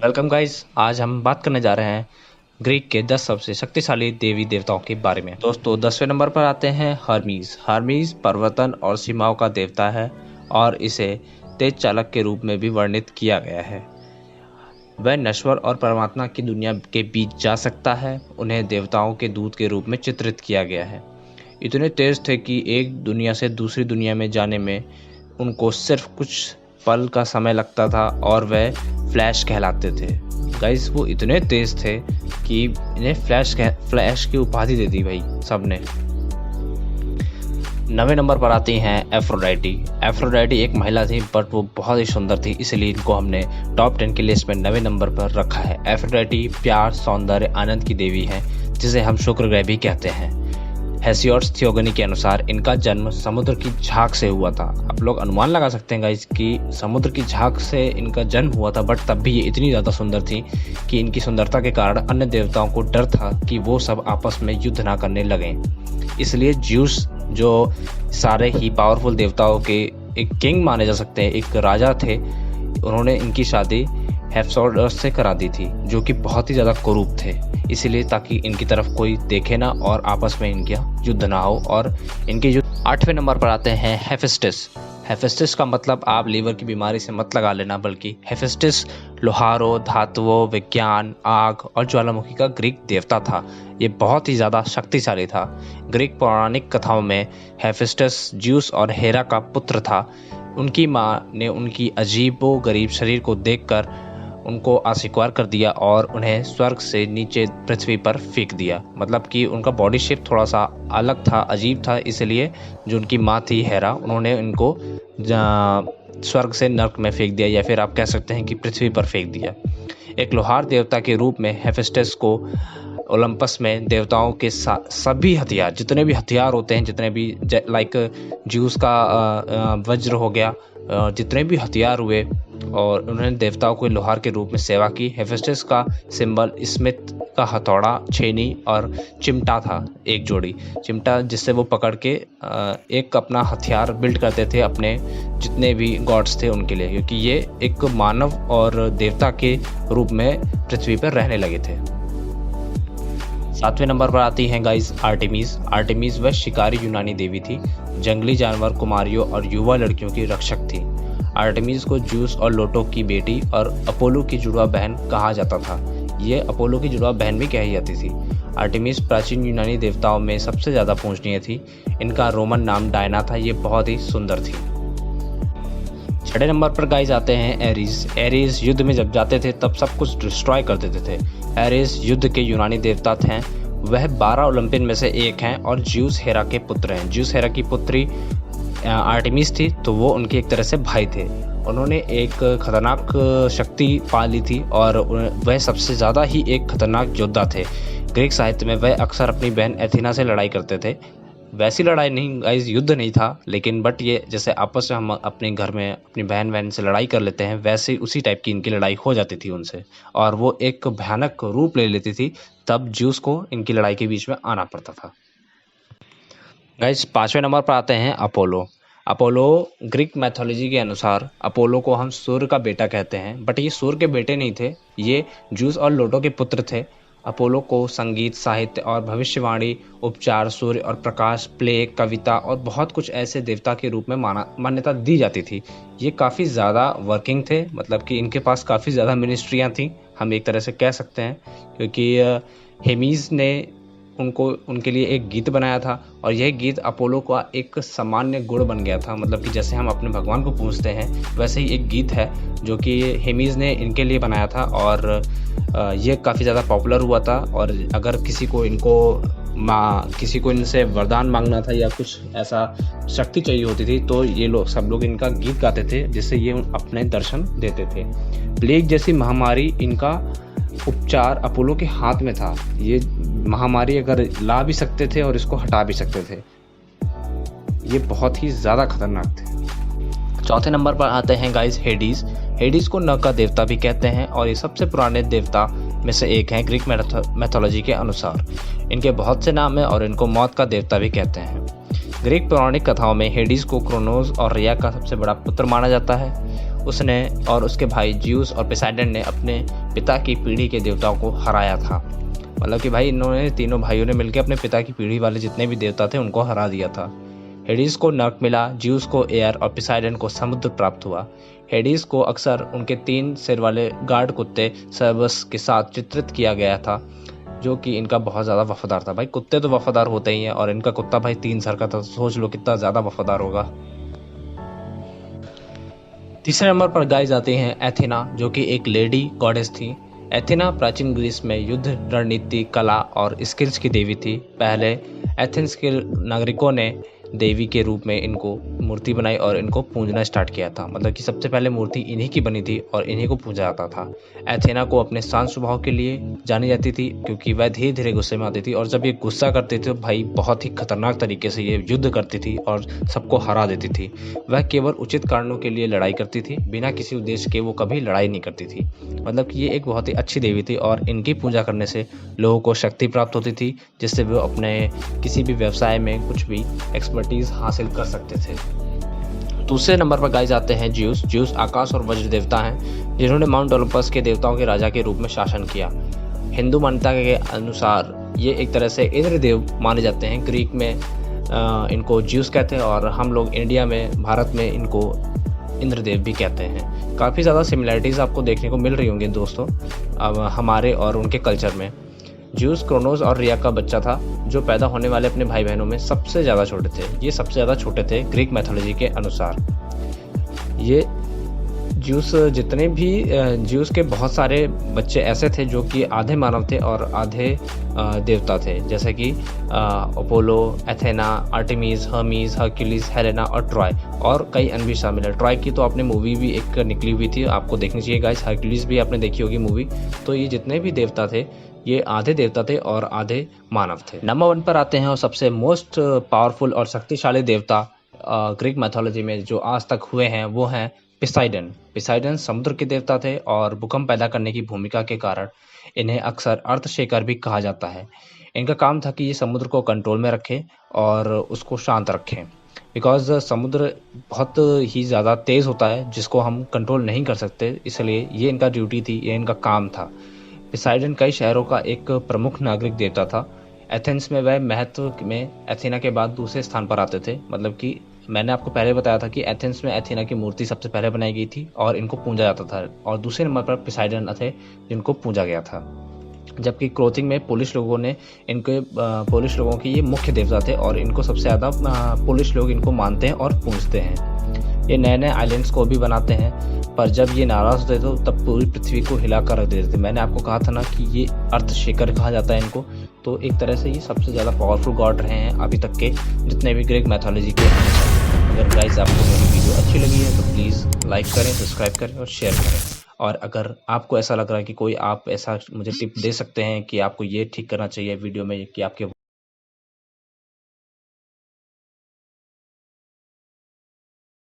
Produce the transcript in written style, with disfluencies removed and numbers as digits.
Welcome guys. आज हम बात करने जा रहे हैं ग्रीक के 10 सबसे शक्तिशाली देवी देवताओं के बारे में। दोस्तों 10वें नंबर पर आते हैं हर्मीज। हर्मीज परिवर्तन और सीमाओं का देवता है और इसे तेज चालक के रूप में भी वर्णित किया गया है। वह नश्वर और परमात्मा की दुनिया के बीच जा सकता है। उन्हें देवताओं के दूत के रूप में चित्रित किया गया है। इतने तेज थे कि एक दुनिया से दूसरी दुनिया में जाने में उनको सिर्फ कुछ पल का समय लगता था और वह फ्लैश कहलाते थे। गाइस वो इतने तेज थे कि इन्हें फ्लैश की उपाधि दे दी भाई सबने। 9वें नंबर पर आती हैं एफ्रोडाइटी। एफ्रोडाइटी एक महिला थी बट वो बहुत ही सुंदर थी, इसलिए इनको हमने टॉप 10 की लिस्ट में 9वें नंबर पर रखा है। एफ्रोडाइटी प्यार, सौंदर्य, आनंद की देवी है, जिसे हम शुक्र ग्रह भी कहते हैं। हेसियोड्स थियोगनी के अनुसार इनका जन्म समुद्र की झाग से हुआ था। आप लोग अनुमान लगा सकते हैं गाइस कि समुद्र की झाग से इनका जन्म हुआ था, बट तब भी ये इतनी ज़्यादा सुंदर थी कि इनकी सुंदरता के कारण अन्य देवताओं को डर था कि वो सब आपस में युद्ध ना करने लगें। इसलिए ज्यूस, जो सारे ही पावरफुल देवताओं के एक किंग माने जा सकते हैं, एक राजा थे, उन्होंने इनकी शादी हेफेस्टोस से करा दी थी, जो कि बहुत ही ज़्यादा कुरूप थे। इसीलिए ताकि इनकी तरफ कोई देखे ना और आपस में इनका युद्ध ना हो और इनके युद्ध। 8वें नंबर पर आते हैं हेफेस्टिस। हेफेस्टिस का मतलब आप लीवर की बीमारी से मत लगा लेना, बल्कि हेफेस्टिस लोहारों, धातुओं, विज्ञान, आग और ज्वालामुखी का ग्रीक देवता था। ये बहुत ही ज़्यादा शक्तिशाली था। ग्रीक पौराणिक कथाओं में हेफेस्टिस ज्यूस और हेरा का पुत्र था। उनकी माँ ने उनकी अजीबो गरीब शरीर को देखकर उनको अस्वीकार कर दिया और उन्हें स्वर्ग से नीचे पृथ्वी पर फेंक दिया। मतलब कि उनका बॉडी शेप थोड़ा सा अलग था, अजीब था, इसलिए जो उनकी माँ थी हेरा, उन्होंने उनको स्वर्ग से नर्क में फेंक दिया, या फिर आप कह सकते हैं कि पृथ्वी पर फेंक दिया। एक लोहार देवता के रूप में हेफेस्टिस को ओलंपस में देवताओं के सभी हथियार, जितने भी हथियार होते हैं, जितने भी लाइक ज्यूस का वज्र हो गया, जितने भी हथियार हुए, और उन्होंने देवताओं को लोहार के रूप में सेवा की। हेफेस्टिस का सिंबल स्मिथ का हथौड़ा, छेनी और चिमटा था, एक जोड़ी चिमटा, जिससे वो पकड़ के एक अपना हथियार बिल्ड करते थे अपने जितने भी गॉड्स थे उनके लिए, क्योंकि ये एक मानव और देवता के रूप में पृथ्वी पर रहने लगे थे। 7वें नंबर पर आती हैं गाइस आर्टेमिस। आर्टेमिस वह शिकारी यूनानी देवी थी, जंगली जानवर, कुमारियों और युवा लड़कियों की रक्षक थी। आर्टेमिस को ज्यूस और लोटो की बेटी और अपोलो की जुड़वा बहन कहा जाता था। ये अपोलो की जुड़वा बहन भी कही जाती थी। आर्टेमिस प्राचीन यूनानी देवताओं में सबसे ज़्यादा पूजनीय थी। इनका रोमन नाम डायना था। ये बहुत ही सुंदर थी। 6वें नंबर पर गाइस आते हैं एरीज। एरीज युद्ध में जब जाते थे तब सब कुछ डिस्ट्रॉय कर देते थे। एरीज युद्ध के यूनानी देवता थे। वह 12 ओलंपियन में से एक हैं और ज्यूस हेरा के पुत्र हैं। ज्यूस हेरा की पुत्री आर्टेमिस थी, तो वो उनके एक तरह से भाई थे। उन्होंने एक खतरनाक शक्ति पा ली थी और वह सबसे ज़्यादा ही एक खतरनाक योद्धा थे। ग्रीक साहित्य में वह अक्सर अपनी बहन एथेना से लड़ाई करते थे। वैसी लड़ाई नहीं गाइस, युद्ध नहीं था, लेकिन बट ये जैसे आपस में हम अपने घर में अपनी बहन से लड़ाई कर लेते हैं, वैसे उसी टाइप की इनकी लड़ाई हो जाती थी उनसे, और वो एक भयानक रूप ले लेती थी। तब ज्यूस को इनकी लड़ाई के बीच में आना पड़ता था। गाइस 5वें नंबर पर आते हैं अपोलो। अपोलो ग्रीक मैथोलॉजी के अनुसार अपोलो को हम सूर्य का बेटा कहते हैं, बट ये सूर्य के बेटे नहीं थे, ये ज्यूस और लोटो के पुत्र थे। अपोलो को संगीत, साहित्य और भविष्यवाणी, उपचार, सूर्य और प्रकाश, प्ले, कविता और बहुत कुछ ऐसे देवता के रूप में मान्यता दी जाती थी। ये काफ़ी ज़्यादा वर्किंग थे, मतलब कि इनके पास काफ़ी ज़्यादा मिनिस्ट्रियाँ थीं, हम एक तरह से कह सकते हैं, क्योंकि हेमीज ने उनके लिए एक गीत बनाया था और यह गीत अपोलो का एक सामान्य गुण बन गया था। मतलब कि जैसे हम अपने भगवान को पूजते हैं, वैसे ही एक गीत है जो कि हेमीज ने इनके लिए बनाया था और ये काफ़ी ज़्यादा पॉपुलर हुआ था। और अगर किसी को इनसे वरदान मांगना था या कुछ ऐसा शक्ति चाहिए होती थी, तो ये सब लोग इनका गीत गाते थे, जिससे ये अपने दर्शन देते थे। प्लेग जैसी महामारी, इनका उपचार अपोलो के हाथ में था। ये महामारी अगर ला भी सकते थे और इसको हटा भी सकते थे। ये बहुत ही ज़्यादा खतरनाक थे। 4थे नंबर पर आते हैं गाइस हेडीज। हेडीज को नर्क का देवता भी कहते हैं और ये सबसे पुराने देवता में से एक हैं ग्रीक मैथोलॉजी के अनुसार। इनके बहुत से नाम हैं और इनको मौत का देवता भी कहते हैं। ग्रीक पौराणिक कथाओं में हेडीज को क्रोनोस और रिया का सबसे बड़ा पुत्र माना जाता है। उसने और उसके भाई ज्यूस और पोसाइडन ने अपने पिता की पीढ़ी के देवताओं को हराया था। मतलब कि भाई इन्होंने तीनों भाइयों ने मिलकर अपने पिता की पीढ़ी वाले जितने भी देवता थे उनको हरा दिया था। हेडिस को नर्क मिला, ज्यूस को एयर और पोसाइडन को समुद्र प्राप्त हुआ। हेडिस को अक्सर उनके 3 सिर वाले गार्ड कुत्ते सर्वस के साथ चित्रित किया गया था, जो कि इनका बहुत ज़्यादा वफादार था। भाई कुत्ते तो वफादार होते ही हैं और इनका कुत्ता भाई 3 सर का था, सोच लो कितना ज़्यादा वफादार होगा। तीसरे नंबर पर गाइस आती हैं एथेना, जो कि एक लेडी गॉडेस थी। एथेना प्राचीन ग्रीस में युद्ध, रणनीति, कला और स्किल्स की देवी थी। पहले एथेंस के नागरिकों ने देवी के रूप में इनको मूर्ति बनाई और इनको पूजना स्टार्ट किया था। मतलब कि सबसे पहले मूर्ति इन्हीं की बनी थी और इन्हीं को पूजा जाता था। एथेना को अपने शांत स्वभाव के लिए जानी जाती थी, क्योंकि वह धीरे धीरे गुस्से में आती थी और जब ये गुस्सा करती थी तो भाई बहुत ही खतरनाक तरीके से ये युद्ध करती थी और सबको हरा देती थी। वह केवल उचित कारणों के लिए लड़ाई करती थी, बिना किसी उद्देश्य के वो कभी लड़ाई नहीं करती थी। मतलब कि ये एक बहुत ही अच्छी देवी थी और इनकी पूजा करने से लोगों को शक्ति प्राप्त होती थी, जिससे वो अपने किसी भी व्यवसाय में कुछ भी एक्सपर्टीज हासिल कर सकते थे। दूसरे नंबर पर गाइस आते हैं ज्यूस। ज्यूस आकाश और वज्र देवता हैं, जिन्होंने माउंट ओलंपस के देवताओं के राजा के रूप में शासन किया। हिंदू मान्यता के अनुसार ये एक तरह से इंद्रदेव माने जाते हैं। ग्रीक में इनको ज्यूस कहते हैं और हम लोग इंडिया में, भारत में इनको इंद्रदेव भी कहते हैं। काफ़ी ज़्यादा सिमिलैरिटीज़ आपको देखने को मिल रही होंगी दोस्तों अब हमारे और उनके कल्चर में। ज्यूस क्रोनोस और रिया का बच्चा था, जो पैदा होने वाले अपने भाई बहनों में सबसे ज़्यादा छोटे थे। ये सबसे ज़्यादा छोटे थे ग्रीक मैथोलॉजी के अनुसार। ये ज्यूस जितने भी ज्यूस के बहुत सारे बच्चे ऐसे थे जो कि आधे मानव थे और आधे देवता थे, जैसे कि Apollo, Athena, Artemis, Hermes, Hercules, Helena और ट्रॉय, और कई अन्य भी शामिल है। ट्रॉय की तो आपने मूवी भी एक निकली हुई थी, आपको देखनी चाहिए गाइस। हरक्यूलिस भी आपने देखी होगी मूवी। तो ये जितने भी देवता थे ये आधे देवता थे और आधे मानव थे। नंबर 1 पर आते हैं और सबसे मोस्ट पावरफुल और शक्तिशाली देवता ग्रीक मैथोलॉजी में जो आज तक हुए हैं वो हैं पोसाइडन। पोसाइडन समुद्र के देवता थे और भूकंप पैदा करने की भूमिका के कारण इन्हें अक्सर अर्थशेखर भी कहा जाता है। इनका काम था कि ये समुद्र को कंट्रोल में रखें और उसको शांत रखें, बिकॉज समुद्र बहुत ही ज़्यादा तेज़ होता है जिसको हम कंट्रोल नहीं कर सकते, इसलिए ये इनका ड्यूटी थी, ये इनका काम था। पोसाइडन कई शहरों का एक प्रमुख नागरिक देवता था। एथेंस में वह महत्व में एथेना के बाद दूसरे स्थान पर आते थे। मतलब कि मैंने आपको पहले बताया था कि एथेंस में एथेना की मूर्ति सबसे पहले बनाई गई थी और इनको पूजा जाता था, और दूसरे नंबर पर पोसाइडन थे जिनको पूजा गया था। जबकि क्लोथिंग में पोलिश लोगों की ये मुख्य देवता थे और इनको सबसे ज़्यादा पोलिश लोग इनको मानते हैं और पूजते हैं। ये नए नए आइलैंड्स को भी बनाते हैं, पर जब ये नाराज़ होते तो तब पूरी पृथ्वी को हिला कर रख देते थे। मैंने आपको कहा था ना कि ये अर्थशेखर कहा जाता है इनको। तो एक तरह से ये सबसे ज़्यादा पावरफुल गॉड रहे हैं अभी तक के जितने भी ग्रीक मैथोलॉजी के अनुसार। अगर गाइस आपको मेरी वीडियो अच्छी लगी है तो प्लीज़ लाइक करें, सब्सक्राइब करें और शेयर करें। और अगर आपको ऐसा लग रहा है कि कोई आप ऐसा मुझे टिप दे सकते हैं कि आपको ये ठीक करना चाहिए वीडियो में कि आपके